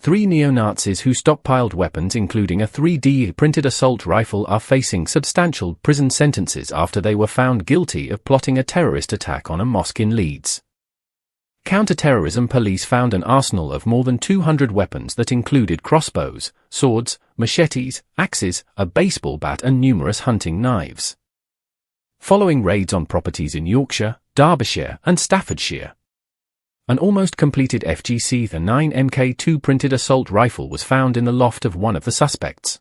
3 neo-Nazis who stockpiled weapons including a 3D printed assault rifle are facing substantial prison sentences after they were found guilty of plotting a terrorist attack on a mosque in Leeds. Counter-terrorism police found an arsenal of more than 200 weapons that included crossbows, swords, machetes, axes, a baseball bat and numerous hunting knives. Following raids on properties in Yorkshire, Derbyshire and Staffordshire, an almost completed FGC the 9 Mk2 printed assault rifle was found in the loft of one of the suspects.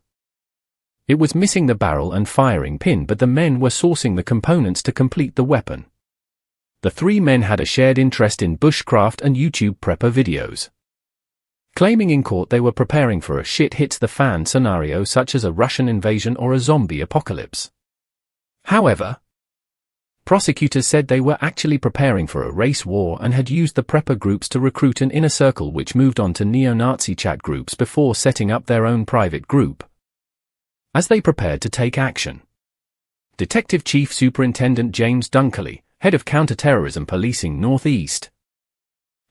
It was missing the barrel and firing pin, but the men were sourcing the components to complete the weapon. The 3 men had a shared interest in bushcraft and YouTube prepper videos, claiming in court they were preparing for a shit-hits-the-fan scenario such as a Russian invasion or a zombie apocalypse. However, prosecutors said they were actually preparing for a race war and had used the prepper groups to recruit an inner circle which moved on to neo-Nazi chat groups before setting up their own private group as they prepared to take action. Detective Chief Superintendent James Dunkerley, head of counter-terrorism policing North East,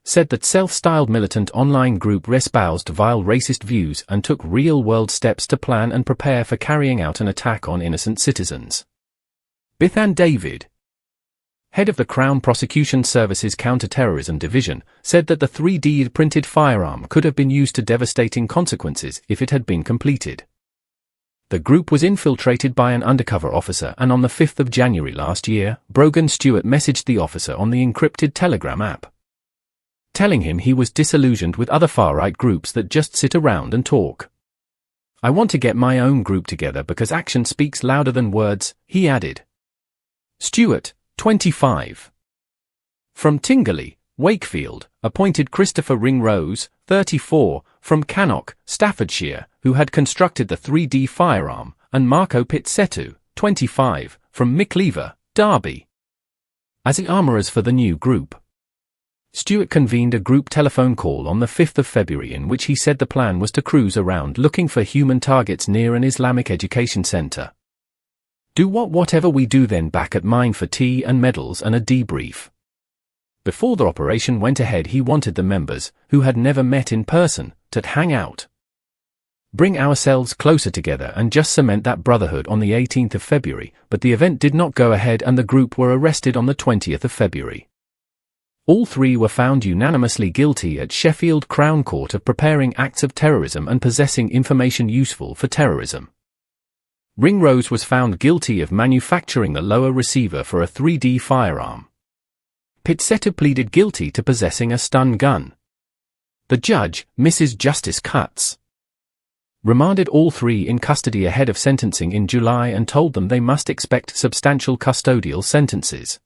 said that self-styled militant online group espoused vile racist views and took real-world steps to plan and prepare for carrying out an attack on innocent citizens. Bithan David, head of the Crown Prosecution Service's Counter-Terrorism Division, said that the 3D printed firearm could have been used to devastating consequences if it had been completed. The group was infiltrated by an undercover officer, and on the 5th of January last year, Brogan Stewart messaged the officer on the encrypted Telegram app, telling him he was disillusioned with other far-right groups that just sit around and talk. "I want to get my own group together because action speaks louder than words," he added. Stewart, 25, from Tingley, Wakefield, appointed Christopher Ringrose, 34, from Cannock, Staffordshire, who had constructed the 3D firearm, and Marco Pizzetto, 25, from Mickleaver, Derby, as the armourers for the new group. Stewart convened a group telephone call on the 5th of February in which he said the plan was to cruise around looking for human targets near an Islamic education centre. "Do whatever we do, then back at mine for tea and medals and a debrief." Before the operation went ahead, he wanted the members, who had never met in person, to hang out, bring ourselves closer together and just cement that brotherhood on the 18th of February, but the event did not go ahead and the group were arrested on the 20th of February. All 3 were found unanimously guilty at Sheffield Crown Court of preparing acts of terrorism and possessing information useful for terrorism. Ringrose was found guilty of manufacturing the lower receiver for a 3D firearm. Pizzetto pleaded guilty to possessing a stun gun. The judge, Mrs. Justice Cutts, remanded all 3 in custody ahead of sentencing in July and told them they must expect substantial custodial sentences.